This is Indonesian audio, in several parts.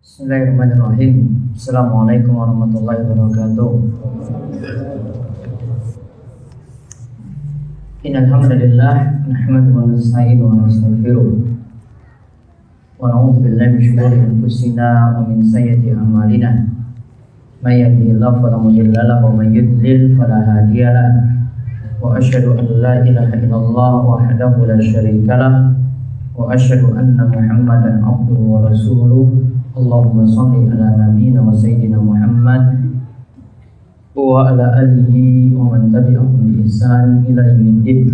Bismillahirrahmanirrahim. Assalamualaikum warahmatullahi wabarakatuh. Innal hamdalillah nahmaduhu wa nasta'inuhu wa nastaghfiruh wa na'udzu billahi min shururi anfusina wa min sayyiati a'malina. May yahdihillahu fala mudilla lahu wa may yudlil fala hadiya lahu. Wa asyhadu an la ilaha illallah wahdahu la syarika lahu wa asyhadu anna Muhammadan abduhu wa rasuluh. Allahumma shalli ala nabiyyina wa sayyidina Muhammad wa ala alihi wa man tabi'ahum bi ihsan ila yaumiddin.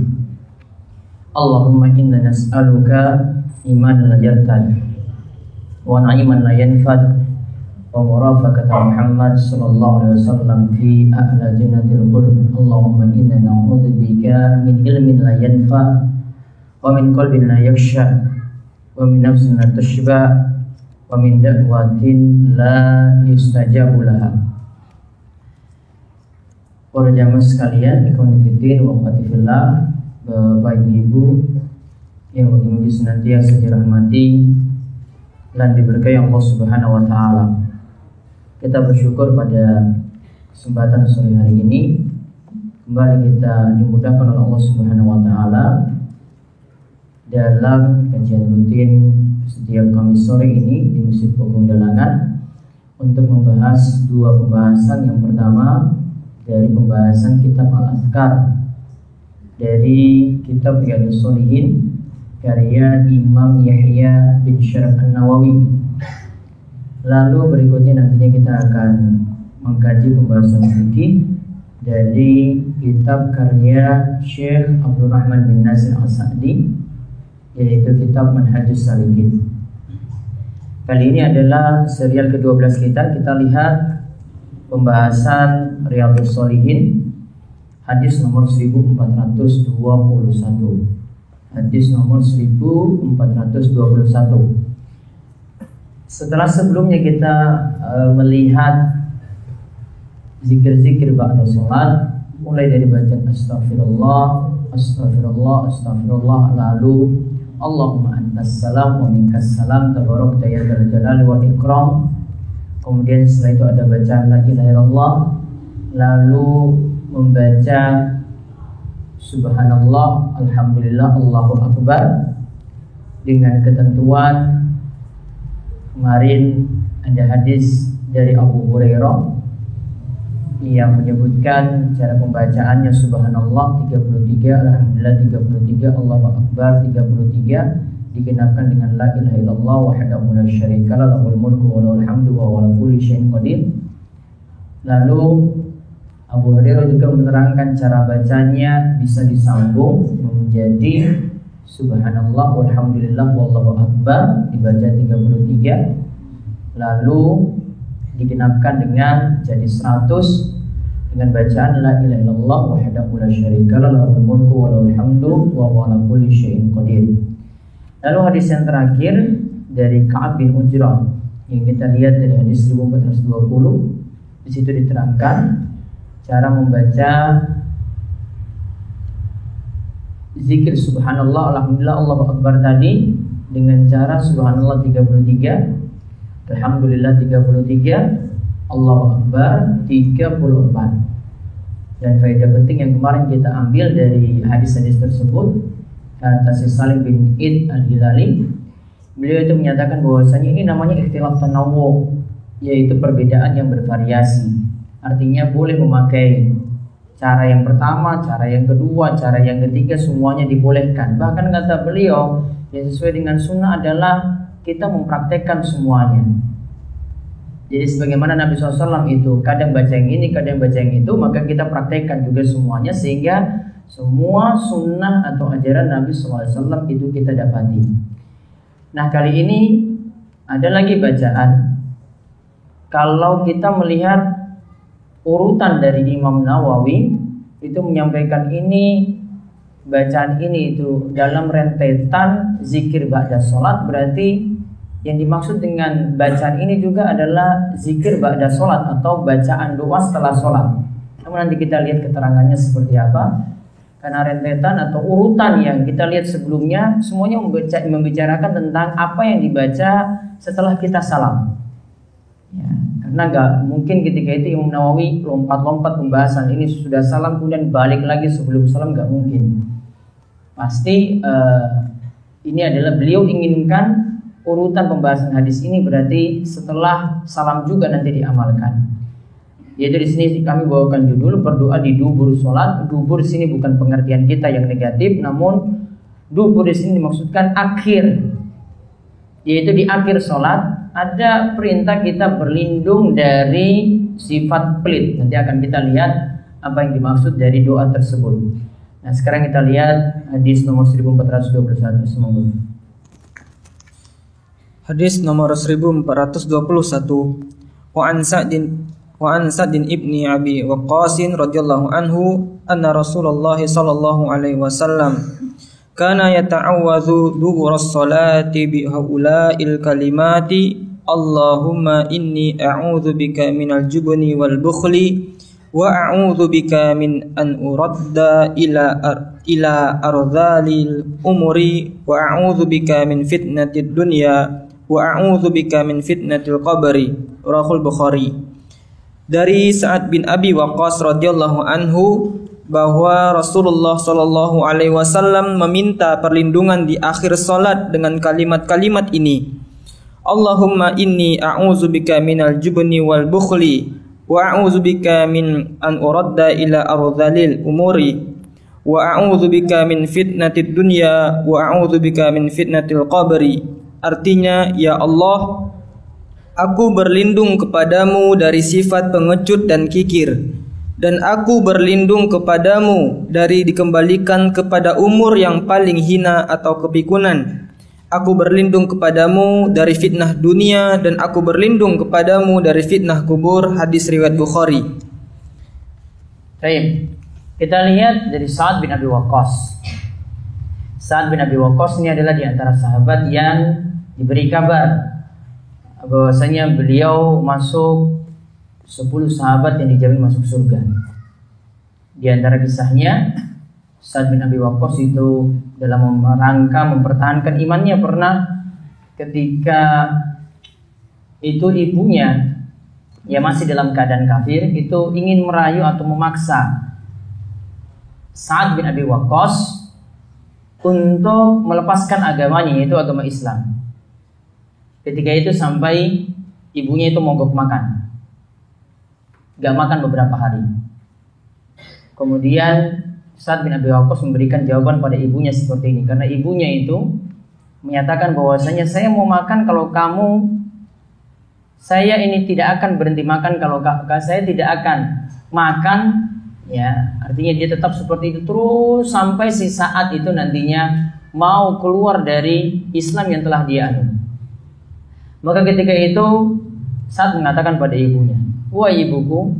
Allahumma inna nas'aluka imanan la yartad wa na'iman la yanfad wa murafaqata Muhammad sallallahu alaihi wasallam fi a'la jannatil khuld. Allahumma inna na'udzubika min ilmin la yanfa wa min qalbin la yakhsha wa min nafsin la tashba wa min da'watin la yustajabu laha. Para jamaah sekalian, ikhwan fillah wa akhwati fillah, Bapak Ibu yang mugi-mugi senantiasa dirahmati dan diberkahi Allah Subhanahu wa taala. Kita bersyukur pada kesempatan sore hari ini kembali kita dimudahkan oleh Allah Subhanahu wa taala dalam kajian rutin setiap Kamis sore ini di Masjid Pogung Dalangan untuk membahas dua pembahasan. Yang pertama dari pembahasan kitab Al-Azkar dari kitab Riyadhus Shalihin karya Imam Yahya bin Syaraf An-Nawawi. Lalu berikutnya nantinya kita akan mengkaji pembahasan fikih dari kitab karya Syekh Abdul Rahman bin Nasir As-Sa'di, yaitu kitab Manhajus Salikin. Kali ini adalah serial ke-12 kita. Kita lihat pembahasan Riyadhus Shalihin, hadis nomor 1421. Hadis nomor 1421. Setelah sebelumnya kita melihat zikir-zikir ba'da sholat, mulai dari bacaan astagfirullah, astagfirullah, astagfirullah, lalu Allahumma antas salam wa minkas salam tabarakta ya dzal jalali wal ikram. Kemudian setelah itu ada bacaan la ilaha illallah, lalu membaca subhanallah, alhamdulillah, Allahu akbar dengan ketentuan. Kemarin ada hadis dari Abu Hurairah yang menyebutkan cara pembacaannya subhanallah 33, alhamdulillah 33, Allahu akbar 33, digenapkan dengan la ilaha illallah wahdahu la syarikalah lahul mulku wa lahul hamdu wa huwa ala kulli syai'in qadir. Lalu Abu Hurairah juga menerangkan cara bacanya bisa disambung menjadi subhanallah walhamdulillah wallahu akbar dibaca 33, lalu digenapkan dengan jadi 100 dengan bacaan la ilaha illallah wahdahu la syarikalah lahul mulku wa lahul hamdu wa huwa ala kulli syai'in qadir. Lalu hadis yang terakhir dari Ka'ab bin Ujrah yang kita lihat dari hadis 1420, di situ diterangkan cara membaca zikir subhanallah, alhamdulillah, Allahu akbar tadi dengan cara subhanallah 33, alhamdulillah 33, Allahu akbar 34. Dan faedah penting yang kemarin kita ambil dari hadis-hadis tersebut, kata Syekh Salim bin Id Al-Hilali, beliau itu menyatakan bahwasanya ini namanya ikhtilaf tanawwu, yaitu perbedaan yang bervariasi. Artinya boleh memakai cara yang pertama, cara yang kedua, cara yang ketiga, semuanya dibolehkan. Bahkan kata beliau yang sesuai dengan sunnah adalah kita mempraktekkan semuanya. Jadi sebagaimana Nabi SAW itu kadang baca yang ini, kadang baca yang itu, maka kita praktekkan juga semuanya sehingga semua sunnah atau ajaran Nabi SAW itu kita dapati. Nah, kali ini ada lagi bacaan. Kalau kita melihat urutan dari Imam Nawawi itu menyampaikan ini, bacaan ini itu dalam rentetan zikir ba'da sholat, berarti yang dimaksud dengan bacaan ini juga adalah zikir ba'da sholat atau bacaan doa setelah sholat. Namun nanti kita lihat keterangannya seperti apa. Karena rentetan atau urutan yang kita lihat sebelumnya semuanya membicarakan tentang apa yang dibaca setelah kita salam. Ya, karena nggak mungkin ketika itu Imam Nawawi lompat-lompat pembahasan ini sudah salam kemudian balik lagi sebelum salam, nggak mungkin. Pasti ini adalah beliau inginkan urutan pembahasan hadis ini berarti setelah salam juga nanti diamalkan. Yaitu di sini kami bawakan judul berdoa di dubur sholat. Dubur di sini bukan pengertian kita yang negatif, namun dubur di sini dimaksudkan akhir, yaitu di akhir sholat ada perintah kita berlindung dari sifat pelit. Nanti akan kita lihat apa yang dimaksud dari doa tersebut. Nah, sekarang kita lihat hadis nomor 1421. Semoga. Hadis nomor 1421. Wa an Sa'din ibni Abi Waqqas radhiyallahu anhu anna Rasulullah sallallahu alaihi wasallam kana yata'awwadhu dubura as-salati bi haula'il kalimati Allahumma inni a'udzu bika minal jubni wal bukhli wa a'udzu bika min an uradda ila ardhalil umuri wa a'udzu bika min fitnatid dunya wa a'udzu bika min fitnatil qabri. Rahul Bukhari. Dari Sa'ad bin Abi Waqqas radhiyallahu anhu bahwa Rasulullah sallallahu alaihi wasallam meminta perlindungan di akhir salat dengan kalimat-kalimat ini. Allahumma inni a'udzubika minal jubni wal bukhli wa a'udzubika min an uradda ila ardhalil umuri wa a'udzubika min fitnatid dunya wa a'udzubika min fitnatil qabri. Artinya, ya Allah, aku berlindung kepadamu dari sifat pengecut dan kikir, dan aku berlindung kepadamu dari dikembalikan kepada umur yang paling hina atau kepikunan. Aku berlindung kepadamu dari fitnah dunia, dan aku berlindung kepadamu dari fitnah kubur. Hadis riwayat Bukhari. Baik, kita lihat dari Sa'ad bin Abi Waqqas. Sa'ad bin Abi Waqqas ini adalah di antara sahabat yang diberi kabar bahwasanya beliau masuk 10 sahabat yang dijamin masuk surga. Di antara kisahnya, Sa'ad bin Abi Waqqas itu dalam rangka mempertahankan imannya pernah ketika itu ibunya yang masih dalam keadaan kafir itu ingin merayu atau memaksa Sa'ad bin Abi Waqqas untuk melepaskan agamanya, yaitu agama Islam. Ketika itu sampai ibunya itu mogok makan, gak makan beberapa hari. Kemudian Sa'ad bin Abi Waqqas memberikan jawaban pada ibunya seperti ini, karena ibunya itu menyatakan bahwasanya saya mau makan kalau saya ini tidak akan berhenti makan kalau saya tidak akan makan, ya artinya dia tetap seperti itu terus sampai si saat itu nantinya mau keluar dari Islam yang telah dia anut. Maka ketika itu Sa'ad mengatakan pada ibunya, wahai ibuku,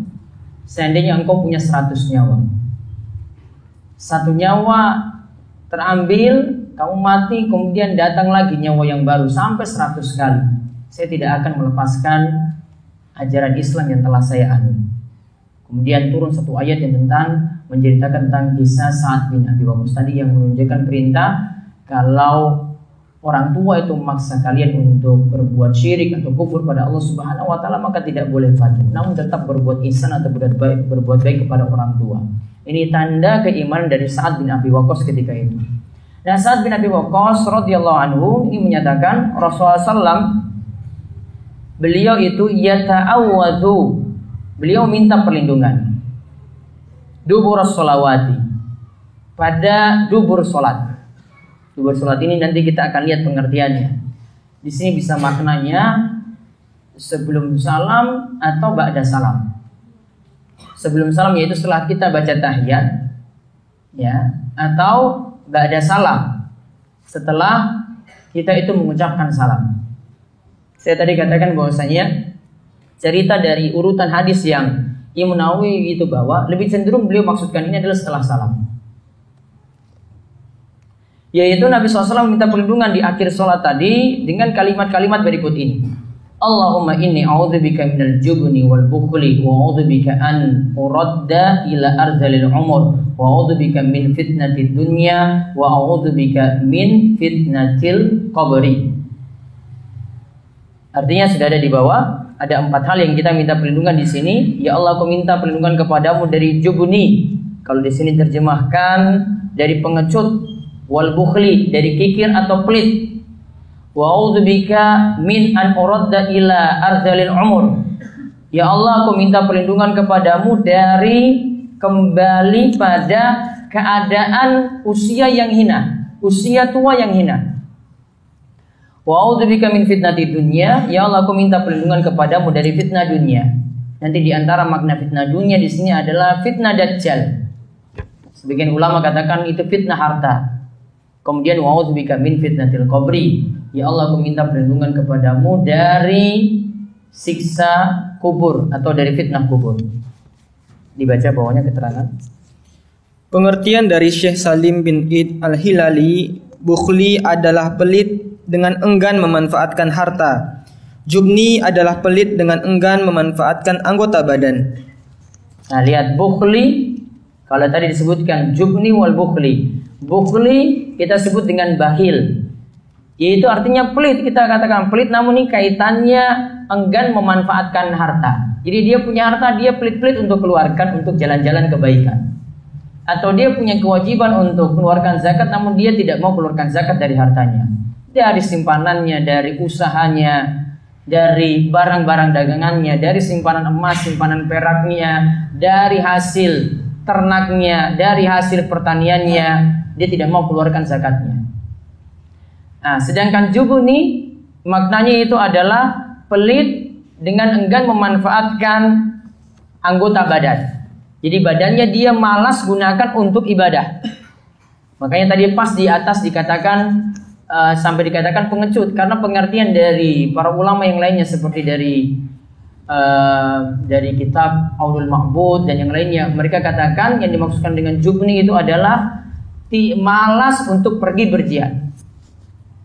seandainya engkau punya 100 nyawa, 1 nyawa terambil, kamu mati, kemudian datang lagi nyawa yang baru sampai 100 kali, saya tidak akan melepaskan ajaran Islam yang telah saya anut. Kemudian turun satu ayat yang menceritakan tentang kisah Sa'ad bin Abi Waqqas tadi, yang menunjukkan perintah kalau orang tua itu memaksa kalian untuk berbuat syirik atau kufur pada Allah Subhanahu wa taala, maka tidak boleh patuh, namun tetap berbuat ihsan atau berbuat baik kepada orang tua. Ini tanda keimanan dari Sa'ad bin Abi Waqqas ketika itu. Nah, Sa'ad bin Abi Waqqas radhiyallahu anhu ini menyatakan Rasulullah SAW, beliau itu yata'awwadhu, beliau minta perlindungan dubur sholawati, pada dubur sholat. Dubur sholat ini nanti kita akan lihat pengertiannya. Di sini bisa maknanya sebelum salam atau ba'da salam. Sebelum salam yaitu setelah kita baca tahiyat, ya, atau ba'da salam setelah kita itu mengucapkan salam. Saya tadi katakan bahwasanya cerita dari urutan hadis yang Imam Nawawi itu bawa, lebih cenderung beliau maksudkan ini adalah setelah salam. Yaitu Nabi SAW minta perlindungan di akhir sholat tadi dengan kalimat-kalimat berikut ini. Allahumma inni a'udzubika minal jubni wal bukhli wa a'udzubika an uradda ila ardhalil umur wa a'udzubika min fitnatid dunya wa a'udzubika min fitnatil qabri. Artinya sudah ada di bawah. ada 4 hal yang kita minta perlindungan di sini. Ya Allah, aku minta perlindungan kepadamu dari jubni. Kalau di sini terjemahkan dari pengecut, wal bukhli, dari kikir atau pelit. Wa a'udzubika min an uradda ila ardalil umur. Ya Allah, aku minta perlindungan kepadamu dari kembali pada keadaan usia yang hina, usia tua yang hina. Wa a'udzubika min fitnati dunya. Ya Allah, aku minta perlindungan kepadamu dari fitnah dunia. Nanti di antara makna fitnah dunia di sini adalah fitnah dajjal. Sebagian ulama katakan itu fitnah harta. Kemudian wa a'udzubika min fitnatil qabri. Ya Allah, aku minta perlindungan kepadamu dari siksa kubur atau dari fitnah kubur. Dibaca bawahnya keterangan. Pengertian dari Syekh Salim bin Id Al-Hilali, bukhli adalah pelit dengan enggan memanfaatkan harta. Jubni adalah pelit dengan enggan memanfaatkan anggota badan. Nah, lihat bukhli, kalau tadi disebutkan jubni wal bukhli. Bukhli kita sebut dengan bakhil, yaitu artinya pelit. Kita katakan pelit, namun ini kaitannya enggan memanfaatkan harta. Jadi dia punya harta, dia pelit-pelit untuk keluarkan untuk jalan-jalan kebaikan. Atau dia punya kewajiban untuk keluarkan zakat, namun dia tidak mau keluarkan zakat dari hartanya, dari simpanannya, dari usahanya, dari barang-barang dagangannya, dari simpanan emas, simpanan peraknya, dari hasil ternaknya, dari hasil pertaniannya, dia tidak mau keluarkan zakatnya. Nah, sedangkan jubni maknanya itu adalah pelit dengan enggan memanfaatkan anggota badan. Jadi badannya dia malas gunakan untuk ibadah. Makanya tadi pas di atas dikatakan sampai dikatakan pengecut, karena pengertian dari para ulama yang lainnya seperti dari kitab Aulul Ma'bud dan yang lainnya, mereka katakan yang dimaksudkan dengan jubni itu adalah malas untuk pergi berjihad.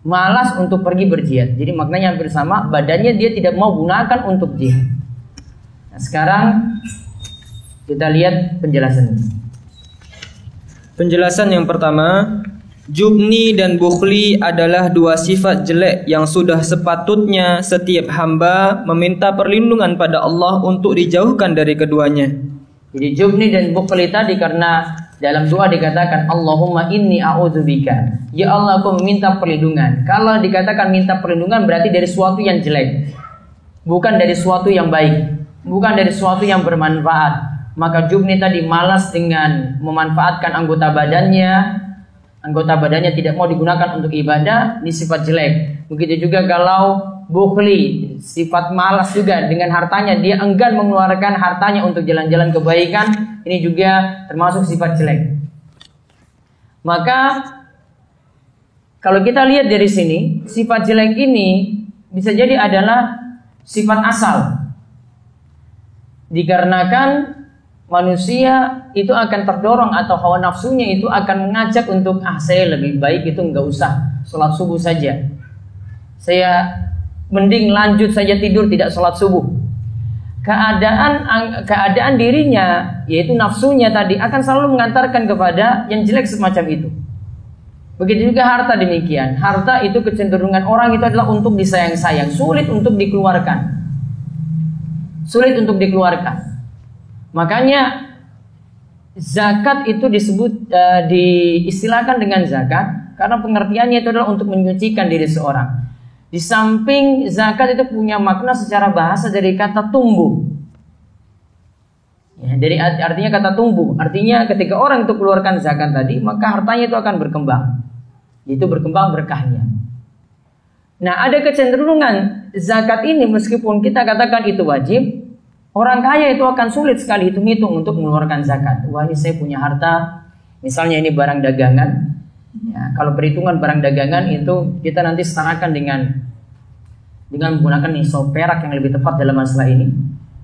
Malas untuk pergi berjihad. Jadi maknanya hampir sama, badannya dia tidak mau gunakan untuk jihad. Nah, sekarang kita lihat penjelasannya. Penjelasan yang pertama, jubni dan bukhli adalah dua sifat jelek yang sudah sepatutnya setiap hamba meminta perlindungan pada Allah untuk dijauhkan dari keduanya. Jadi jubni dan bukhli tadi karena dalam doa dikatakan Allahumma inni a'udzubika. Ya Allah, aku meminta perlindungan. Kalau dikatakan minta perlindungan berarti dari sesuatu yang jelek, bukan dari sesuatu yang baik, bukan dari sesuatu yang bermanfaat. Maka jubni tadi malas dengan memanfaatkan anggota badannya tidak mau digunakan untuk ibadah, ini sifat jelek. Begitu juga kalau bukhli, sifat malas juga dengan hartanya, dia enggan mengeluarkan hartanya untuk jalan-jalan kebaikan, ini juga termasuk sifat jelek. Maka kalau kita lihat dari sini, sifat jelek ini bisa jadi adalah sifat asal. Dikarenakan manusia itu akan terdorong atau hawa nafsunya itu akan mengajak untuk saya lebih baik itu enggak usah sholat subuh saja, saya mending lanjut saja tidur tidak sholat subuh. Keadaan dirinya yaitu nafsunya tadi akan selalu mengantarkan kepada yang jelek semacam itu. Begitu juga harta demikian. Harta itu kecenderungan orang itu adalah untuk disayang-sayang, sulit untuk dikeluarkan. Makanya zakat itu diistilahkan dengan zakat karena pengertiannya itu adalah untuk menyucikan diri seorang. Di samping zakat itu punya makna secara bahasa dari kata tumbuh. Ya, dari artinya kata tumbuh. Artinya ketika orang itu keluarkan zakat tadi, maka hartanya itu akan berkembang. Itu berkembang berkahnya. Nah, ada kecenderungan zakat ini meskipun kita katakan itu wajib, orang kaya itu akan sulit sekali hitung-hitung untuk mengeluarkan zakat. Wah, ini saya punya harta, misalnya ini barang dagangan. Ya, kalau perhitungan barang dagangan itu kita nanti setarakan dengan menggunakan nisab perak yang lebih tepat dalam masalah ini.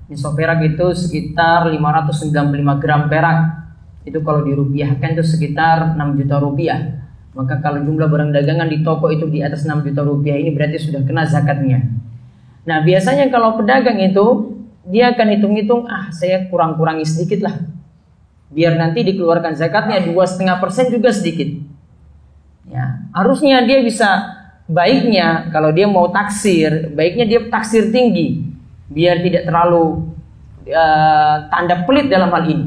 Nisab perak itu sekitar 595 gram perak. Itu kalau dirupiahkan itu sekitar 6 juta rupiah. Maka kalau jumlah barang dagangan di toko itu di atas 6 juta rupiah ini berarti sudah kena zakatnya. Nah, biasanya kalau pedagang itu dia akan hitung-hitung, saya kurang-kurangi sedikit lah, biar nanti dikeluarkan zakatnya 2,5% juga sedikit. Ya, harusnya dia bisa, baiknya kalau dia mau taksir, baiknya dia taksir tinggi. biar tidak terlalu tanda pelit dalam hal ini.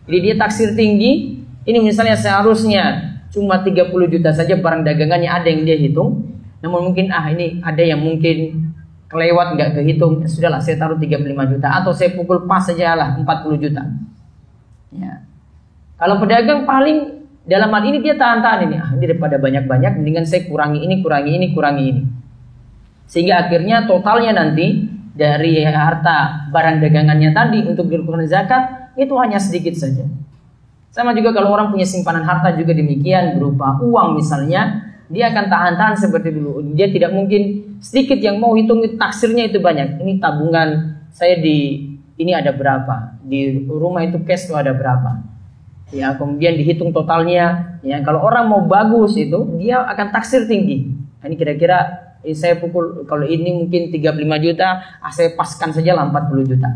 Jadi dia taksir tinggi. Ini misalnya seharusnya cuma 30 juta saja barang dagangannya, ada yang dia hitung. Namun mungkin ini ada yang mungkin kelewat nggak kehitung. Sudahlah saya taruh 35 juta atau saya pukul pas saja lah 40 juta. Ya. Kalau pedagang paling dalam hal ini dia tahan-tahan ini. Ini daripada banyak-banyak mendingan saya kurangi ini. Sehingga akhirnya totalnya nanti dari harta barang dagangannya tadi untuk dikeluarkan zakat itu hanya sedikit saja. Sama juga kalau orang punya simpanan harta juga demikian, berupa uang misalnya, dia akan tahan-tahan seperti dulu. Dia tidak mungkin sedikit yang mau hitung taksirnya itu banyak. Ini tabungan saya ini ada berapa, di rumah itu cash itu ada berapa. Ya, kemudian dihitung totalnya. Ya, kalau orang mau bagus itu dia akan taksir tinggi. Ini kira-kira saya pukul, kalau ini mungkin 35 juta, saya paskan saja lah 40 juta.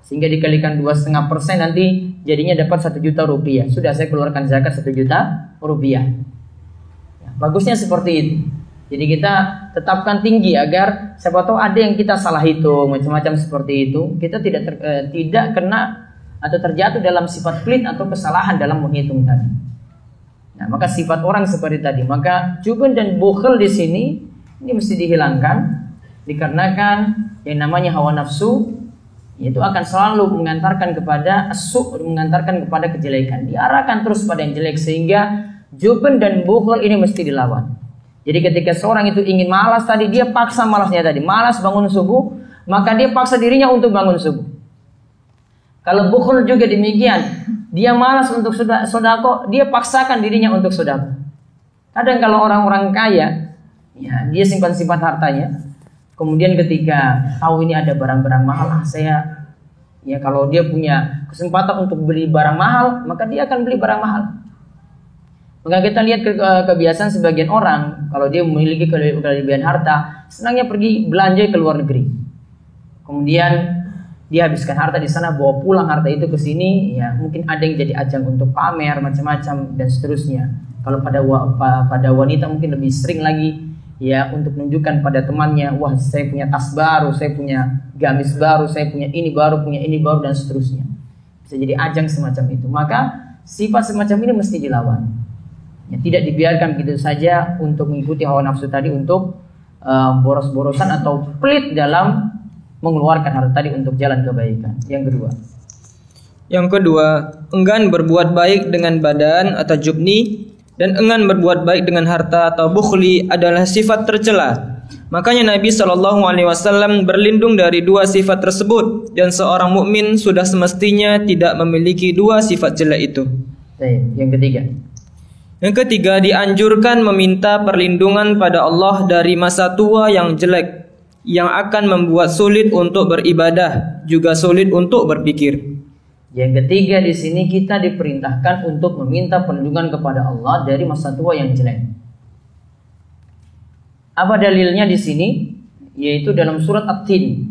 Sehingga dikalikan 2,5% nanti jadinya dapat 1 juta rupiah. Sudah saya keluarkan zakat 1 juta rupiah. Ya, bagusnya seperti itu. Jadi kita tetapkan tinggi agar siapa tahu ada yang kita salah hitung macam-macam seperti itu. Kita tidak kena atau terjatuh dalam sifat pelit atau kesalahan dalam menghitung tadi. Nah, maka sifat orang seperti tadi, maka jubun dan bukhil di sini ini mesti dihilangkan, dikarenakan yang namanya hawa nafsu itu akan selalu mengantarkan kepada mengantarkan kepada kejelekan, diarahkan terus pada yang jelek, sehingga jubun dan bukhil ini mesti dilawan. Jadi ketika seorang itu ingin malas tadi, dia paksa malasnya tadi, malas bangun subuh, maka dia paksa dirinya untuk bangun subuh. Kalau bukhil juga demikian, dia malas untuk sedekah, dia paksakan dirinya untuk sedekah. Kadang kalau orang-orang kaya, ya dia simpan hartanya. Kemudian ketika tahu ini ada barang-barang mahal, kalau dia punya kesempatan untuk beli barang mahal, maka dia akan beli barang mahal. Maka kita lihat kebiasaan sebagian orang, kalau dia memiliki kelebihan harta, senangnya pergi belanja ke luar negeri. Kemudian dia habiskan harta di sana, bawa pulang harta itu ke sini, ya mungkin ada yang jadi ajang untuk pamer macam-macam dan seterusnya. Kalau pada wanita mungkin lebih sering lagi, ya untuk menunjukkan pada temannya, wah saya punya tas baru, saya punya gamis baru, saya punya ini baru dan seterusnya. Bisa jadi ajang semacam itu. Maka sifat semacam ini mesti dilawan. Ya, tidak dibiarkan begitu saja untuk mengikuti hawa nafsu tadi, untuk boros-borosan atau pelit dalam mengeluarkan harta tadi untuk jalan kebaikan. Yang kedua, enggan berbuat baik dengan badan atau jubni, dan enggan berbuat baik dengan harta atau bukhli adalah sifat tercela. Makanya Nabi SAW berlindung dari dua sifat tersebut, dan seorang mukmin sudah semestinya tidak memiliki dua sifat jelek itu. Yang ketiga, dianjurkan meminta perlindungan pada Allah dari masa tua yang jelek, yang akan membuat sulit untuk beribadah, juga sulit untuk berpikir. Yang ketiga di sini kita diperintahkan untuk meminta perlindungan kepada Allah dari masa tua yang jelek. Apa dalilnya di sini? Yaitu dalam surat At-Tin.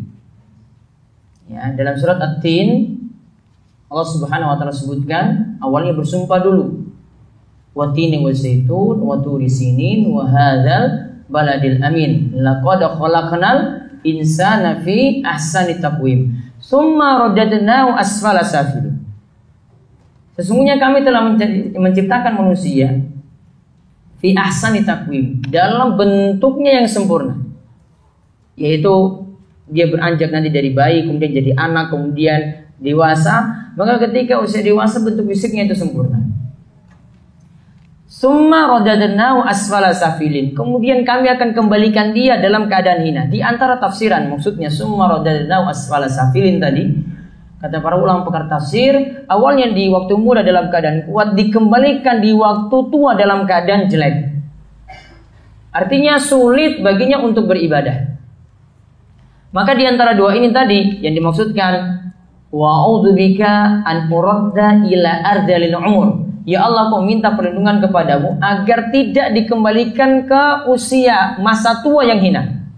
Ya, dalam surat At-Tin Allah Subhanahu wa taala sebutkan, awalnya bersumpah dulu. Wa tini wa zaitun wa turi sinin wa hadzal baladil amin. Laqad khalaqnal insana fi ahsani taqwim. Summa radadnahu asfala safilin. Sesungguhnya kami telah menciptakan manusia fi ahsani taqwim, dalam bentuknya yang sempurna. Yaitu dia beranjak nanti dari bayi, kemudian jadi anak, kemudian dewasa. Maka ketika usia dewasa bentuk fisiknya itu sempurna. Summa radadnahu asfala safilin. Kemudian kami akan kembalikan dia dalam keadaan hina. Di antara tafsiran maksudnya summa radadnahu asfala safilin tadi, kata para ulama pakar tafsir, awalnya di waktu muda dalam keadaan kuat, dikembalikan di waktu tua dalam keadaan jelek. Artinya sulit baginya untuk beribadah. Maka di antara dua ini tadi yang dimaksudkan, wa'udzubika an uradda ila ardalil umur. Ya Allah, aku minta perlindungan kepadamu agar tidak dikembalikan ke usia masa tua yang hina.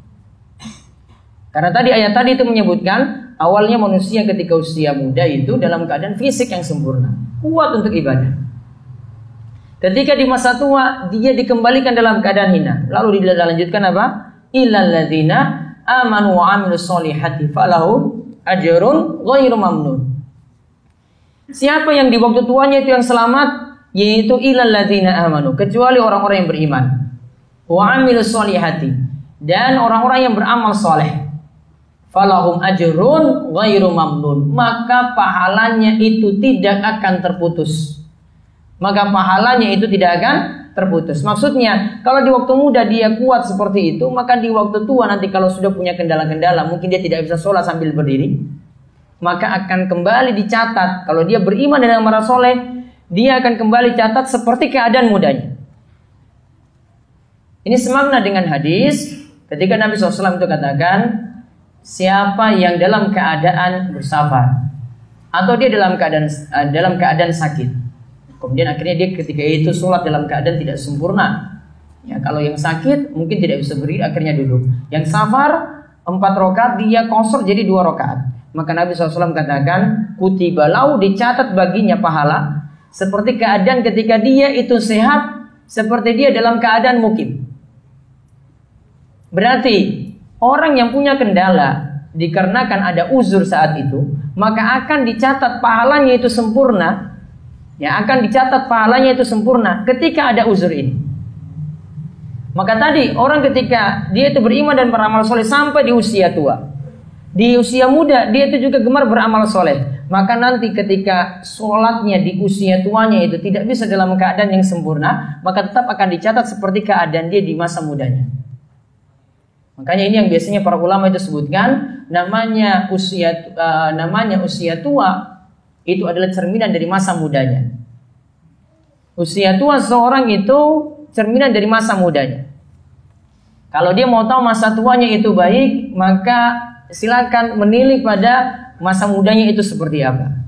Karena tadi ayat tadi itu menyebutkan awalnya manusia ketika usia muda itu dalam keadaan fisik yang sempurna, kuat untuk ibadah. Ketika di masa tua dia dikembalikan dalam keadaan hina. Lalu dilanjutkan apa? Illal ladzina amanu wa amilus solihati falahum ajrun ghairu mamnun. Siapa yang di waktu tuanya itu yang selamat, yaitu ilal ladzina amanu, kecuali orang-orang yang beriman, wa amilus solihati, dan orang-orang yang beramal soleh, falahum ajrun ghairu mamnun, maka pahalanya itu tidak akan terputus. Maka pahalanya itu tidak akan terputus. Maksudnya, kalau di waktu muda dia kuat seperti itu, maka di waktu tua nanti kalau sudah punya kendala-kendala, mungkin dia tidak bisa sholat sambil berdiri, maka akan kembali dicatat. Kalau dia beriman dan amal soleh, dia akan kembali catat seperti keadaan mudanya. Ini semakna dengan hadis ketika Nabi SAW itu katakan, siapa yang dalam keadaan bersafar atau dia dalam keadaan sakit, kemudian akhirnya dia ketika itu sholat dalam keadaan tidak sempurna. Ya, kalau yang sakit mungkin tidak bisa berdiri, akhirnya duduk. Yang safar 4 rakaat dia qasar jadi 2 rakaat. Maka Nabi SAW katakan, kutiba lahu, dicatat baginya pahala seperti keadaan ketika dia itu sehat, seperti dia dalam keadaan mukim. Berarti orang yang punya kendala dikarenakan ada uzur saat itu, maka akan dicatat pahalanya itu sempurna. Ya, akan dicatat pahalanya itu sempurna ketika ada uzur ini. Maka tadi orang ketika dia itu beriman dan beramal soleh sampai di usia tua, di usia muda dia itu juga gemar beramal soleh, maka nanti ketika sholatnya di usia tuanya itu tidak bisa dalam keadaan yang sempurna, maka tetap akan dicatat seperti keadaan dia di masa mudanya. Makanya ini yang biasanya para ulama itu sebutkan, namanya usia tua itu adalah cerminan dari masa mudanya. Usia tua seorang itu cerminan dari masa mudanya. Kalau dia mau tahu masa tuanya itu baik, maka silakan menilik pada masa mudanya itu seperti apa.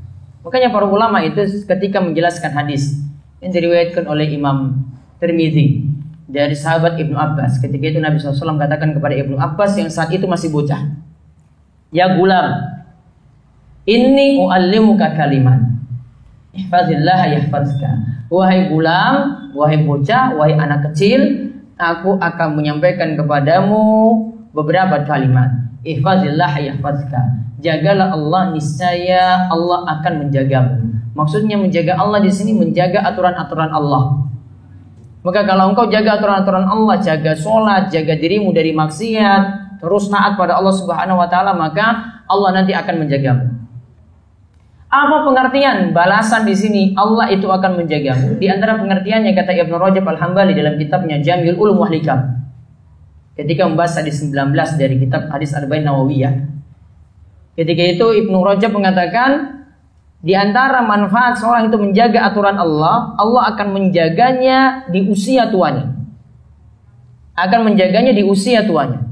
Makanya para ulama itu ketika menjelaskan hadis yang diriwayatkan oleh Imam Tirmidzi dari sahabat Ibnu Abbas, ketika itu Nabi SAW katakan kepada Ibnu Abbas yang saat itu masih bocah, ya gulam, inni u'allimuka kalimat, ihfazillah yahfazka. Wahai gulam, wahai bocah, wahai anak kecil, aku akan menyampaikan kepadamu beberapa kalimat. Ihfazillah yahfazka. Jagalah Allah, niscaya Allah akan menjagamu. Maksudnya menjaga Allah di sini menjaga aturan-aturan Allah. Maka kalau engkau jaga aturan-aturan Allah, jaga sholat, jaga dirimu dari maksiat, terus taat pada Allah Subhanahu wa taala, maka Allah nanti akan menjagamu. Apa pengertian balasan di sini? Allah itu akan menjagamu. Di antara pengertiannya kata Ibnu Rajab Al-Hambali dalam kitabnya Jami'ul Ulum wal Hikam, ketika membahas hadis 19 dari kitab Hadis Arba'in Nawawiyah. Ketika itu Ibnu Rajab mengatakan, di antara manfaat seorang itu menjaga aturan Allah, Allah akan menjaganya di usia tuanya. Akan menjaganya di usia tuanya.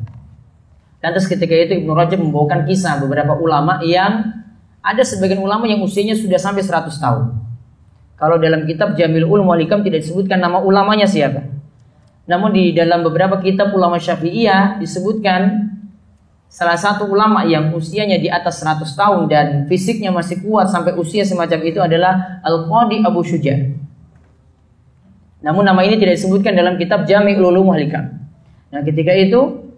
Lantas ketika itu Ibnu Rajab membawakan kisah beberapa ulama yang ada sebagian ulama yang usianya sudah sampai 100 tahun. Kalau dalam kitab Jamil Ulum wal Hikam tidak disebutkan nama ulamanya siapa. Namun di dalam beberapa kitab ulama Syafi'iyah disebutkan salah satu ulama yang usianya di atas 100 tahun dan fisiknya masih kuat sampai usia semacam itu adalah Al-Qadi Abu Syuja'. Namun nama ini tidak disebutkan dalam kitab Jamil Ulum wal Hikam. Nah, ketika itu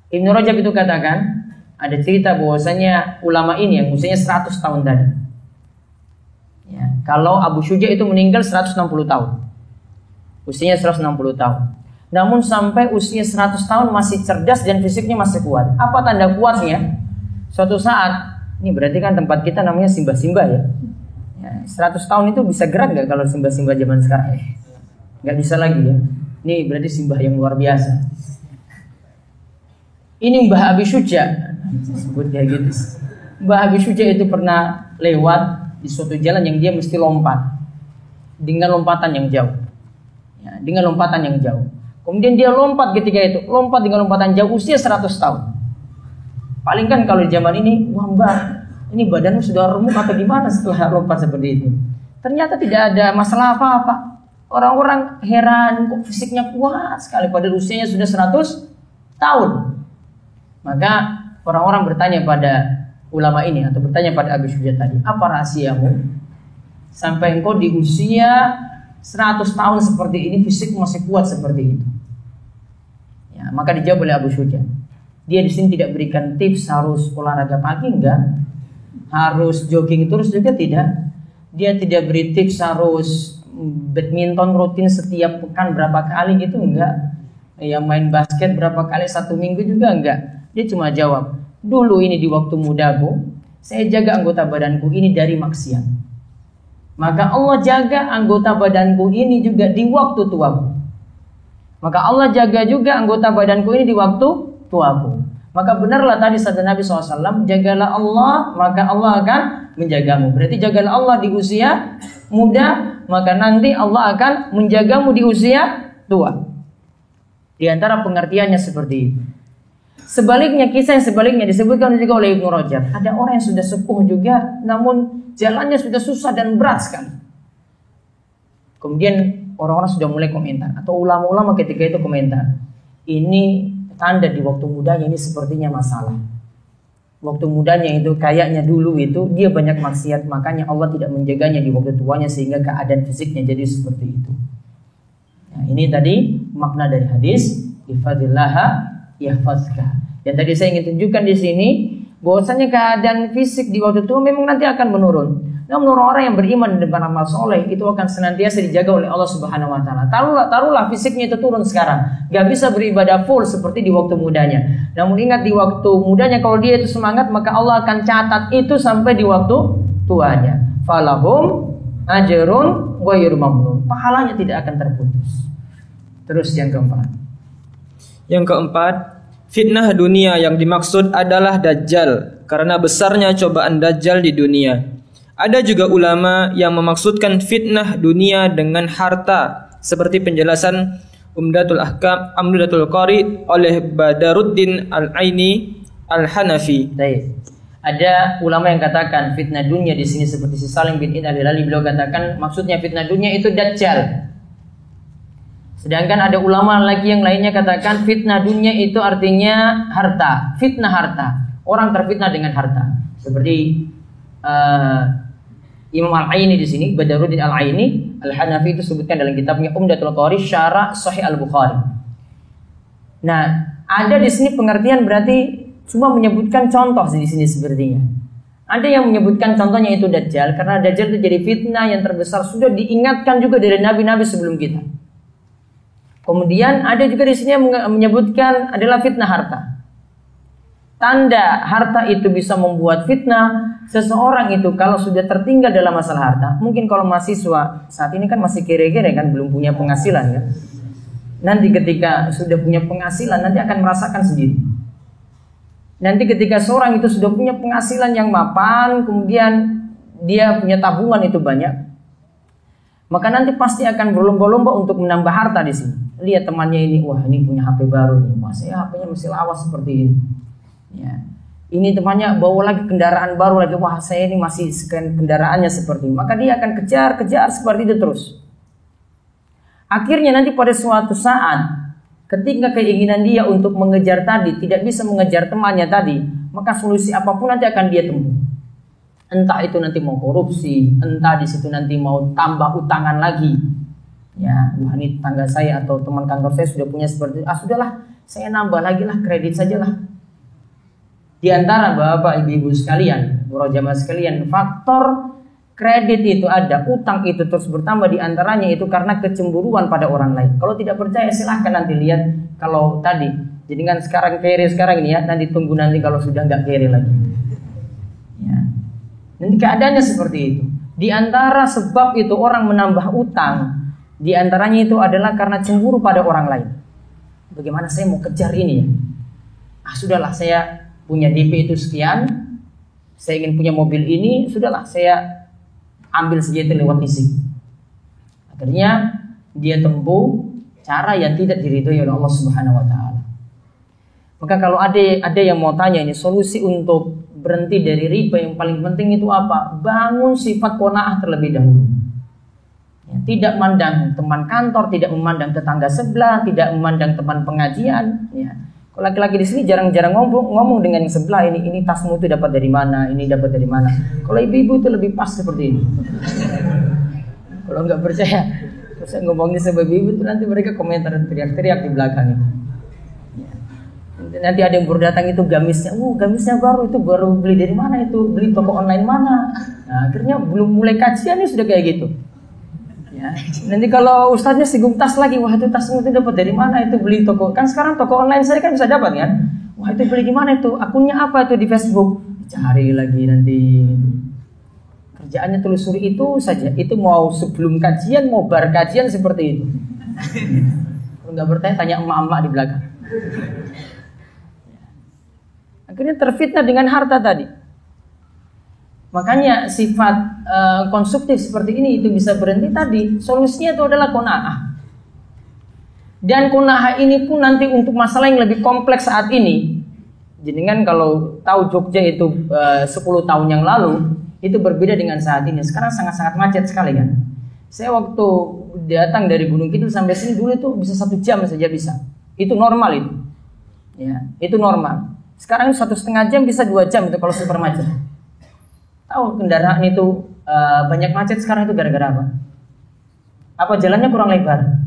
Ibnu Rajab itu katakan, ada cerita bahwasanya ulama ini yang usianya 100 tahun tadi. Ya, kalau Abu Syuja' itu meninggal 160 tahun. Usianya 160 tahun. Namun sampai usia 100 tahun masih cerdas dan fisiknya masih kuat. Apa tanda kuatnya? Suatu saat, ini berarti kan tempat kita namanya simbah-simbah ya. 100 tahun itu bisa gerak gak kalau simbah-simbah zaman sekarang? Gak bisa lagi ya. Ini berarti simbah yang luar biasa. Ini Mbah Abi Syuja', sebut kayak gitu. Mbah Abi Syuja' itu pernah lewat di suatu jalan yang dia mesti lompat dengan lompatan yang jauh. Ya, dengan lompatan yang jauh. Kemudian dia lompat ketika itu, lompat dengan lompatan jauh usia 100 tahun. Paling kan kalau di zaman ini, wah Mbah, ini badanmu sudah remuk atau gimana setelah lompat seperti itu? Ternyata tidak ada masalah apa-apa. Orang-orang heran kok fisiknya kuat sekali padahal usianya sudah 100 tahun. Maka orang-orang bertanya pada ulama ini atau bertanya pada Abu Syuja' tadi, apa rahasiamu sampai engkau di usia 100 tahun seperti ini fisik masih kuat seperti itu? Ya, maka dijawab oleh Abu Syuja', Dia di sini tidak berikan tips harus olahraga pagi, enggak. Harus jogging terus juga tidak. Dia tidak beri tips harus badminton rutin setiap pekan berapa kali gitu, enggak. Yang main basket berapa kali satu minggu juga enggak. Dia cuma jawab, dulu ini di waktu mudaku saya jaga anggota badanku ini dari maksiat, maka Allah jaga anggota badanku ini juga di waktu tuaku. Maka Allah jaga juga anggota badanku ini di waktu tuaku. Maka benarlah tadi sabda Nabi SAW, jagalah Allah maka Allah akan menjagamu. Berarti jagalah Allah di usia muda, maka nanti Allah akan menjagamu di usia tua. Di antara pengertiannya seperti itu. Sebaliknya, kisah yang sebaliknya disebutkan juga oleh Ibnu Rajab. Ada orang yang sudah sepuh juga, namun jalannya sudah susah dan berat sekali. Kemudian orang-orang sudah mulai komentar, atau ulama-ulama ketika itu komentar, ini tanda di waktu mudanya ini sepertinya masalah. Waktu mudanya itu kayaknya dulu itu dia banyak maksiat, makanya Allah tidak menjaganya di waktu tuanya sehingga keadaan fisiknya jadi seperti itu. Nah, ini tadi makna dari hadis ihfazillaha yahfazka. Dan tadi saya ingin tunjukkan di sini bahwasanya keadaan fisik di waktu tua memang nanti akan menurun. Namun orang-orang yang beriman dan beramal soleh itu akan senantiasa dijaga oleh Allah Subhanahu Wa Taala. Taruhlah fisiknya itu turun sekarang, gak bisa beribadah full seperti di waktu mudanya. Namun ingat di waktu mudanya kalau dia itu semangat, maka Allah akan catat itu sampai di waktu tuanya. Falahum ajrun ghairu mamnun. Pahalanya tidak akan terputus. Terus yang keempat. Yang keempat, fitnah dunia yang dimaksud adalah Dajjal karena besarnya cobaan Dajjal di dunia. Ada juga ulama yang memaksudkan fitnah dunia dengan harta, seperti penjelasan Umdatul Ahkam Umdatul Qari oleh Badaruddin Al-Aini Al-Hanafi. Baik. Ada ulama yang katakan fitnah dunia di sini seperti si Salim bin Id Al-Hilali, beliau katakan maksudnya fitnah dunia itu Dajjal. Sedangkan ada ulama lagi yang lainnya katakan fitnah dunia itu artinya harta, fitnah harta. Orang terfitnah dengan harta. Seperti Imam Al-Aini di sini, Badaruddin Al-Aini Al-Hanafi itu sebutkan dalam kitabnya Umdatul Qari Syarah Sahih Al-Bukhari. Nah, ada di sini pengertian berarti cuma menyebutkan contoh di sini sepertinya. Ada yang menyebutkan contohnya itu Dajjal karena Dajjal itu jadi fitnah yang terbesar, sudah diingatkan juga dari nabi-nabi sebelum kita. Kemudian ada juga di sini yang menyebutkan adalah fitnah harta. Tanda harta itu bisa membuat fitnah seseorang itu kalau sudah tertinggal dalam masalah harta. Mungkin kalau mahasiswa saat ini kan masih kere-kere kan, belum punya penghasilan ya. Nanti ketika sudah punya penghasilan nanti akan merasakan sendiri. Nanti ketika seorang itu sudah punya penghasilan yang mapan, kemudian dia punya tabungan itu banyak, maka nanti pasti akan berlomba-lomba untuk menambah harta di sini. Lihat temannya ini, wah ini punya HP baru nih, wah saya HP-nya masih lawas seperti ini. Ya. Ini temannya bawa lagi kendaraan baru lagi, wah saya ini masih kendaraannya seperti ini. Maka dia akan kejar seperti itu terus. Akhirnya nanti pada suatu saat ketika keinginan dia untuk mengejar tadi tidak bisa mengejar temannya tadi, maka solusi apapun nanti akan dia tempuh. Entah itu nanti mau korupsi, entah di situ nanti mau tambah utangan lagi. Ya, wah ini tangga saya atau teman kantor saya sudah punya seperti itu. Sudahlah, saya nambah lagi lah, kredit sajalah. Di antara bapak ibu-ibu sekalian, para jamaah sekalian, faktor kredit itu ada, utang itu terus bertambah di antaranya itu karena kecemburuan pada orang lain. Kalau tidak percaya silahkan nanti lihat kalau tadi. Jadi kan sekarang kere sekarang ini ya, nanti tunggu nanti kalau sudah nggak kere lagi. Ya. Nanti keadaannya seperti itu. Di antara sebab itu orang menambah utang, di antaranya itu adalah karena cemburu pada orang lain. Bagaimana saya mau kejar ini ya? Sudahlah saya punya DP itu sekian, saya ingin punya mobil ini, sudahlah saya ambil saja itu lewat leasing. Akhirnya dia tempuh cara yang tidak diridhoi oleh Allah Subhanahu Wa Taala. Maka kalau ada yang mau tanya ini solusi untuk berhenti dari riba yang paling penting itu apa? Bangun sifat qanaah terlebih dahulu. Ya, tidak memandang teman kantor, tidak memandang tetangga sebelah, tidak memandang teman pengajian. Ya. Kalau laki-laki di sini jarang-jarang ngomong dengan yang sebelah, ini tasmu itu dapat dari mana, ini dapat dari mana. Kalau ibu-ibu itu lebih pas seperti ini. Kalau nggak percaya, terus saya ngomongin sama ibu itu nanti mereka komentar teriak-teriak di belakang itu. Ya. Nanti ada yang baru datang itu gamisnya, gamisnya baru, itu baru beli dari mana itu, beli toko online mana. Nah, akhirnya belum mulai kajian sudah kayak gitu. Ya. Nanti kalau ustadznya singgung tas lagi, wah itu tasmu itu dapat dari mana, itu beli toko. Kan sekarang toko online saya kan bisa dapat kan. Wah itu beli di mana itu, akunnya apa itu di Facebook. Cari lagi nanti. Kerjaannya telusuri itu saja. Itu mau sebelum kajian, mau bar kajian seperti itu. Kalau nggak bertanya, tanya emak-emak di belakang. Akhirnya terfitnah dengan harta tadi. Makanya sifat konsumtif seperti ini itu bisa berhenti tadi. Solusinya itu adalah qanaah. Dan qanaah ini pun nanti untuk masalah yang lebih kompleks saat ini. Jenengan kalau tahu Jogja itu 10 tahun yang lalu itu berbeda dengan saat ini. Sekarang sangat-sangat macet sekali kan. Saya waktu datang dari Gunung Kidul sampai sini dulu itu bisa 1 jam saja bisa. Itu normal itu. Ya, itu normal. Sekarang 1,5 jam bisa 2 jam itu kalau super macet. Tahu kendaraan itu banyak macet sekarang itu gara-gara apa? Apa jalannya kurang lebar?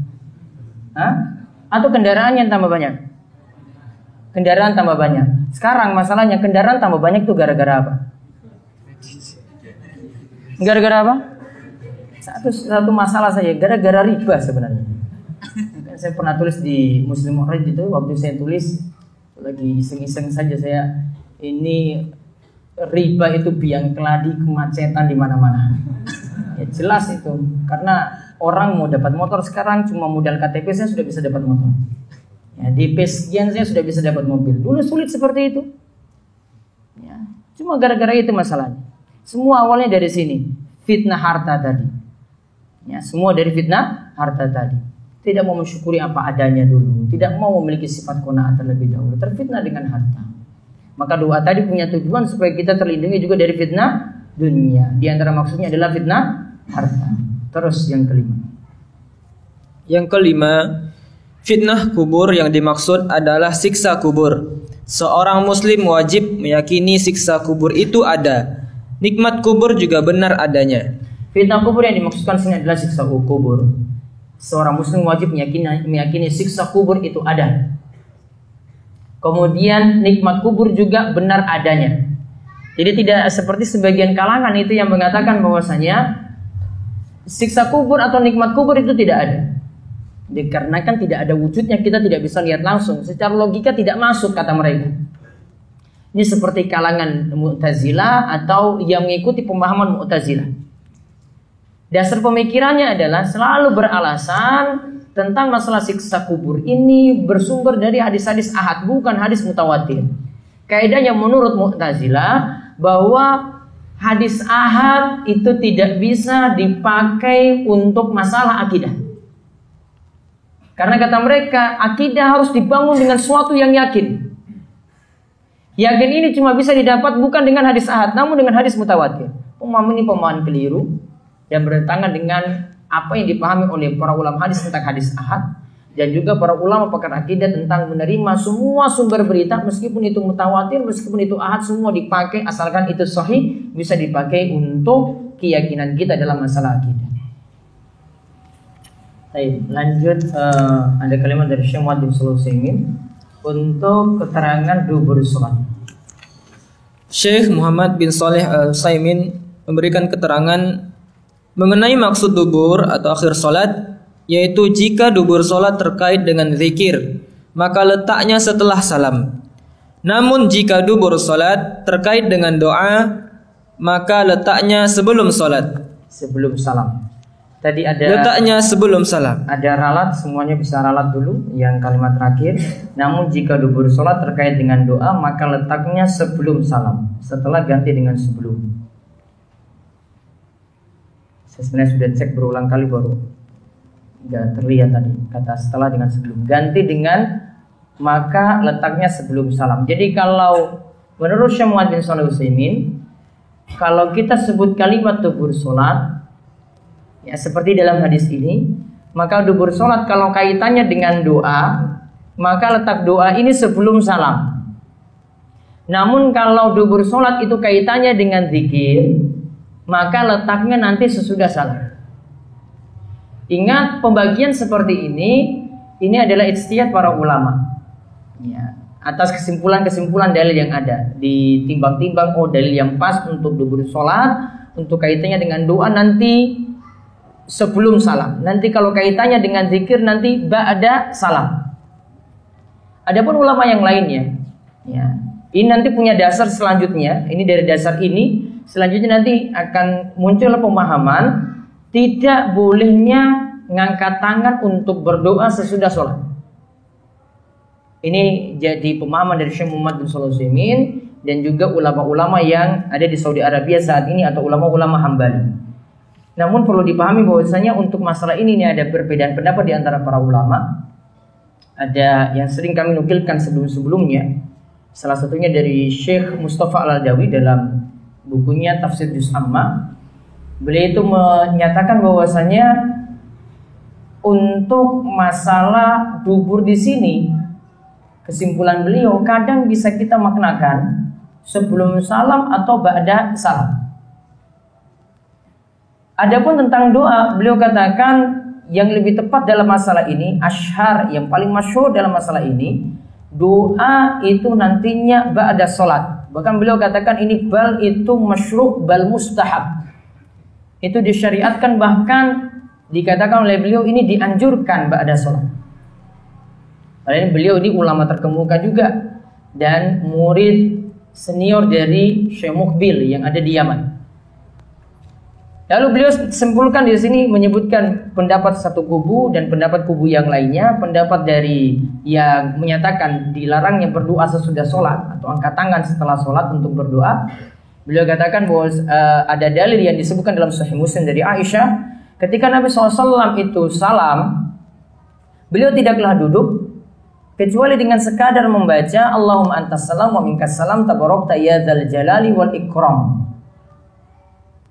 Hah? Atau kendaraan yang tambah banyak? Kendaraan tambah banyak. Sekarang masalahnya kendaraan tambah banyak itu gara-gara apa? Gara-gara apa? Satu masalah saja, gara-gara riba sebenarnya. Saya pernah tulis di Muslim Mu'rid itu, waktu saya tulis lagi iseng-iseng saja saya, ini riba itu biang keladi kemacetan di mana-mana. Ya jelas itu, karena orang mau dapat motor sekarang cuma modal KTP saya sudah bisa dapat motor. Ya, di sekian saya sudah bisa dapat mobil. Dulu sulit seperti itu. Ya, cuma gara-gara itu masalahnya. Semua awalnya dari sini, fitnah harta tadi. Ya, semua dari fitnah harta tadi. Tidak mau mensyukuri apa adanya dulu, tidak mau memiliki sifat qanaah terlebih dahulu, terfitnah dengan harta. Maka doa tadi punya tujuan supaya kita terlindungi juga dari fitnah dunia. Di antara maksudnya adalah fitnah harta. Terus yang kelima. Yang kelima, fitnah kubur yang dimaksud adalah siksa kubur. Seorang muslim wajib meyakini siksa kubur itu ada. Nikmat kubur juga benar adanya. Fitnah kubur yang dimaksudkan sini adalah siksa kubur. Seorang muslim wajib meyakini siksa kubur itu ada. Kemudian nikmat kubur juga benar adanya. Jadi tidak seperti sebagian kalangan itu yang mengatakan bahwasanya siksa kubur atau nikmat kubur itu tidak ada. Dikarenakan tidak ada wujudnya, kita tidak bisa lihat langsung. Secara logika tidak masuk kata mereka. Ini seperti kalangan Mu'tazilah atau yang mengikuti pemahaman Mu'tazilah. Dasar pemikirannya adalah selalu beralasan tentang masalah siksa kubur ini bersumber dari hadis-hadis ahad, bukan hadis mutawatir. Kaidahnya menurut Mu'tazilah bahwa hadis ahad itu tidak bisa dipakai untuk masalah akidah. Karena kata mereka, akidah harus dibangun dengan sesuatu yang yakin. Yakin ini cuma bisa didapat bukan dengan hadis ahad, namun dengan hadis mutawatir. Pemahaman ini pemahaman keliru yang bertentangan dengan apa yang dipahami oleh para ulama hadis tentang hadis ahad, dan juga para ulama pakar akidah tentang menerima semua sumber berita meskipun itu mutawatir, meskipun itu ahad, semua dipakai asalkan itu sahih, bisa dipakai untuk keyakinan kita dalam masalah akidah. Baik, lanjut ada kalimat dari Syekh Muhammad bin Shalih Al-Utsaimin untuk keterangan dubur salat. Syekh Muhammad bin Shalih Al-Utsaimin memberikan keterangan mengenai maksud dubur atau akhir salat, yaitu jika dubur salat terkait dengan zikir, maka letaknya setelah salam. Namun jika dubur salat terkait dengan doa, maka letaknya sebelum salat. Sebelum salam. Tadi ada letaknya sebelum salam. Ada ralat, semuanya bisa ralat dulu yang kalimat terakhir. Namun jika dubur salat terkait dengan doa, maka letaknya sebelum salam, setelah ganti dengan sebelum. Saya sebenarnya sudah cek berulang kali baru nggak terlihat tadi kata setelah dengan sebelum. Ganti dengan maka letaknya sebelum salam. Jadi kalau menurut Syekh Muhammad bin Shalih Al-Utsaimin, kalau kita sebut kalimat dubur salat ya seperti dalam hadis ini, maka dubur salat kalau kaitannya dengan doa, maka letak doa ini sebelum salam. Namun kalau dubur salat itu kaitannya dengan zikir, maka letaknya nanti sesudah salam. Ingat, pembagian seperti ini adalah ijtihad para ulama. Ya, atas kesimpulan-kesimpulan dalil yang ada, ditimbang-timbang, oh dalil yang pas untuk dubur sholat, untuk kaitannya dengan doa nanti sebelum salam, nanti kalau kaitannya dengan zikir nanti ba'da salam. Adapun ulama yang lainnya, ya, ini nanti punya dasar selanjutnya, ini dari dasar ini, selanjutnya nanti akan muncul pemahaman tidak bolehnya ngangkat tangan untuk berdoa sesudah sholat. Ini jadi pemahaman dari Syekh Muhammad bin Shalih Al Utsaimin dan juga ulama-ulama yang ada di Saudi Arabia saat ini atau ulama-ulama Hambali. Namun perlu dipahami bahwasanya untuk masalah ini ada perbedaan pendapat di antara para ulama. Ada yang sering kami nukilkan sebelum-sebelumnya. Salah satunya dari Syekh Mustafa Al-Adawi dalam bukunya Tafsir Juz Amma. Beliau itu menyatakan bahwasanya untuk masalah dubur di sini, kesimpulan beliau kadang bisa kita maknakan sebelum salam atau ba'da salam. Adapun tentang doa, beliau katakan yang lebih tepat dalam masalah ini, asyhar, yang paling masyhur dalam masalah ini, doa itu nantinya ba'da salat. Bahkan beliau katakan ini bal itu masyru' bal mustahab. Itu disyariatkan, bahkan dikatakan oleh beliau ini dianjurkan ba'da salat. Padahal beliau ini ulama terkemuka juga dan murid senior dari Syekh Muqbil yang ada di Yaman. Lalu beliau simpulkan di sini menyebutkan pendapat satu kubu dan pendapat kubu yang lainnya, pendapat dari yang menyatakan dilarangnya berdoa sesudah sholat atau angkat tangan setelah sholat untuk berdoa. Beliau katakan bahwa ada dalil yang disebutkan dalam Sahih Muslim dari Aisyah, ketika Nabi SAW itu salam, beliau tidaklah duduk kecuali dengan sekadar membaca Allahumma antas salam wa minkas salam tabarakta ya dzal jalali wal ikram.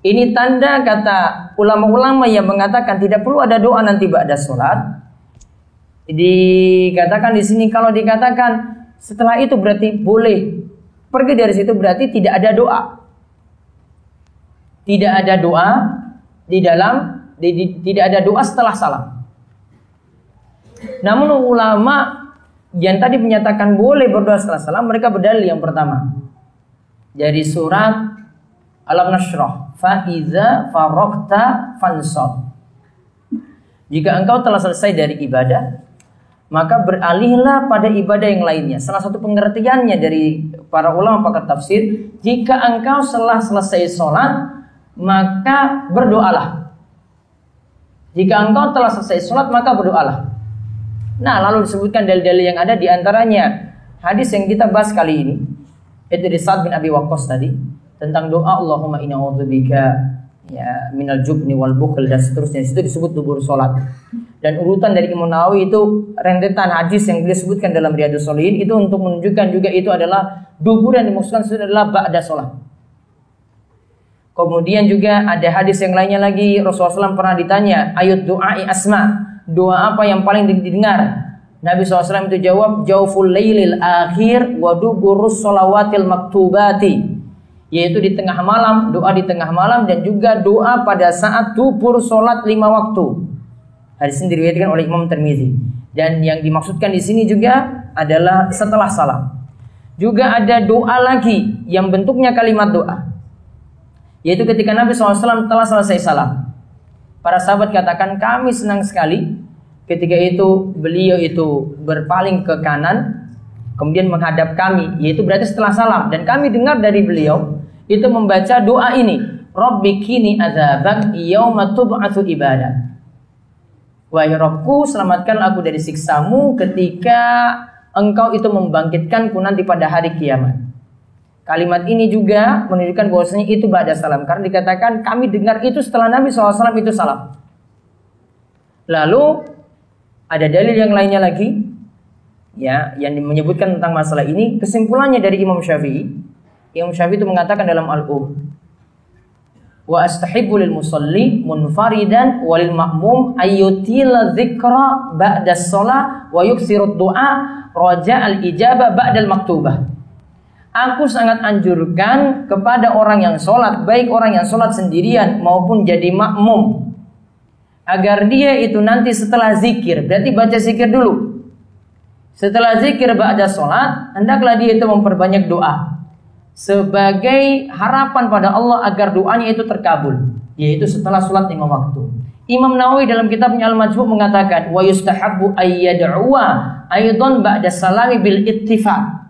Ini tanda kata ulama-ulama yang mengatakan tidak perlu ada doa nanti ba'da salat. Dikatakan di sini kalau dikatakan setelah itu berarti boleh pergi dari situ, berarti tidak ada doa. Tidak ada doa tidak ada doa setelah salam. Namun ulama yang tadi menyatakan boleh berdoa setelah salam, mereka berdalil yang pertama dari surat Alam Nashrah, fa iza faraqta fansab. Jika engkau telah selesai dari ibadah, maka beralihlah pada ibadah yang lainnya. Salah satu pengertiannya dari para ulama pakar tafsir, jika engkau setelah selesai sholat, maka berdoalah. Jika engkau telah selesai sholat, maka berdoalah. Nah, lalu disebutkan dalil-dalil yang ada, di antaranya hadis yang kita bahas kali ini, itu dari Sa'ad bin Abi Waqqas tadi, tentang doa Allahumma inna a'udzubika ya minal jubni wal bukhl dan seterusnya. Itu disebut dubur salat. Dan urutan dari Imam Nawawi itu rentetan hadis yang beliau sebutkan dalam Riyadhus Shalihin itu untuk menunjukkan juga itu adalah dubur yang dimaksudkan itu adalah ba'da salat. Kemudian juga ada hadis yang lainnya lagi, Rasulullah SAW pernah ditanya, ayat du'ai asma, doa apa yang paling didengar? Nabi SAW itu jawab, jauful lailil akhir wa duburus shalawatil maktubati, yaitu di tengah malam, doa di tengah malam, dan juga doa pada saat dubur sholat 5 waktu. Hadis ini diriwayatkan oleh Imam Tirmizi. Dan yang dimaksudkan di sini juga adalah setelah salam. Juga ada doa lagi yang bentuknya kalimat doa, yaitu ketika Nabi SAW telah selesai salam, para sahabat katakan kami senang sekali ketika itu beliau itu berpaling ke kanan kemudian menghadap kami, yaitu berarti setelah salam, dan kami dengar dari beliau itu membaca doa ini, Rabbi kini adzabak yauma tub'atsu ibadah. Wahai Rabbku, selamatkan aku dari siksamu ketika engkau itu membangkitkanku nanti pada hari kiamat. Kalimat ini juga menunjukkan bahwasanya itu ba'da salam, karena dikatakan kami dengar itu setelah Nabi SAW itu salam. Lalu ada dalil yang lainnya lagi ya yang menyebutkan tentang masalah ini. Kesimpulannya dari Imam Syafi'i. Imam Syafi'i itu mengatakan dalam Al-Um, wa astahibbu lil musalli munfaridan walil ma'mum ayyutila dzikra ba'da shalah wa yuksiru du'a raja'al ijabah ba'dal maktubah. Aku sangat anjurkan kepada orang yang sholat, baik orang yang sholat sendirian maupun jadi makmum, agar dia itu nanti setelah zikir, berarti baca zikir dulu, Setelah zikir ba'da sholat, hendaklah dia itu memperbanyak doa sebagai harapan pada Allah agar doanya itu terkabul, yaitu setelah sholat 5 waktu. Imam Nawawi dalam kitabnya Al-Majmu' mengatakan, wa yustahabbu ayyad'uwa aidan ba'da salami bil ittifaq.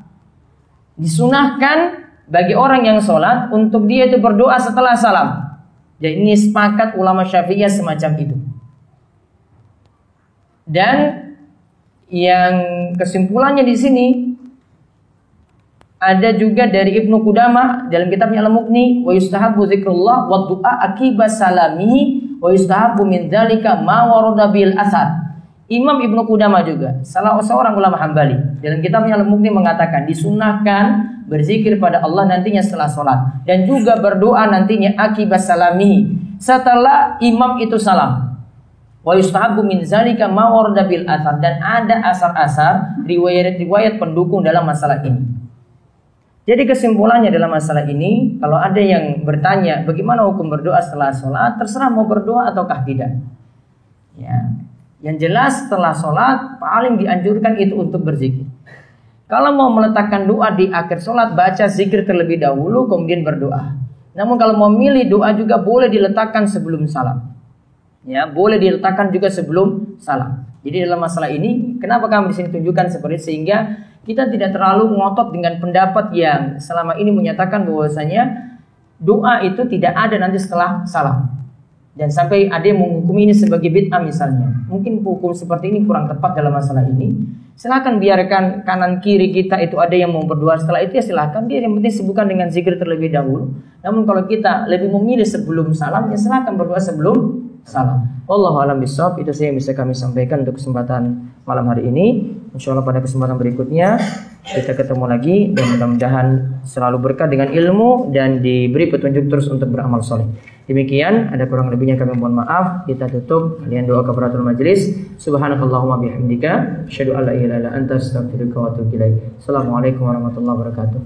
Disunahkan bagi orang yang sholat untuk dia itu berdoa setelah salam. Jadi ini sepakat ulama Syafi'iyah semacam itu. Dan yang kesimpulannya di sini ada juga dari Ibnu Qudamah dalam kitabnya Al-Mughni, wa yustahabbu zikrullah wa du'a akiba salamihi wa yustahabbu min dzalika ma warada bil athar. Imam Ibnu Qudamah juga salah seorang ulama Hambali dalam kitabnya Al-Mughni mengatakan disunahkan berzikir pada Allah nantinya setelah sholat dan juga berdoa nantinya akibat salamihi setelah imam itu salam. Wa yustahabbu min zalika ma warada bil athar, dan ada asar-asar riwayat-riwayat pendukung dalam masalah ini. Jadi kesimpulannya dalam masalah ini, kalau ada yang bertanya bagaimana hukum berdoa setelah sholat, terserah mau berdoa ataukah tidak. Ya. Yang jelas setelah sholat paling dianjurkan itu untuk berzikir. Kalau mau meletakkan doa di akhir sholat, baca zikir terlebih dahulu kemudian berdoa. Namun kalau mau milih doa juga boleh diletakkan sebelum salam. Ya, boleh diletakkan juga sebelum salam. Jadi dalam masalah ini, kenapa kami di sini tunjukkan seperti itu, sehingga kita tidak terlalu ngotot dengan pendapat yang selama ini menyatakan bahwasanya doa itu tidak ada nanti setelah salam. Dan sampai ada yang menghukumi ini sebagai bid'ah misalnya. Mungkin hukum seperti ini kurang tepat dalam masalah ini. Silakan biarkan kanan kiri kita itu ada yang mau berdoa setelah itu, ya silakan. Dia yang penting sibukkan dengan zikir terlebih dahulu. Namun kalau kita lebih memilih sebelum salam, ya silakan berdoa sebelum salam. Wallahu a'lam bishawab. Itu saja yang bisa kami sampaikan untuk kesempatan malam hari ini. Insyaallah pada kesempatan berikutnya kita ketemu lagi dan mudah-mudahan selalu berkah dengan ilmu dan diberi petunjuk terus untuk beramal soleh. Demikian, ada kurang lebihnya kami mohon maaf. Kita tutup kalian doa kafaratul majelis. Subhanakallahumma bihamdika asyhadu an la ilaha illa anta astaghfiruka wa atubu ilaik. Assalamualaikum warahmatullahi wabarakatuh.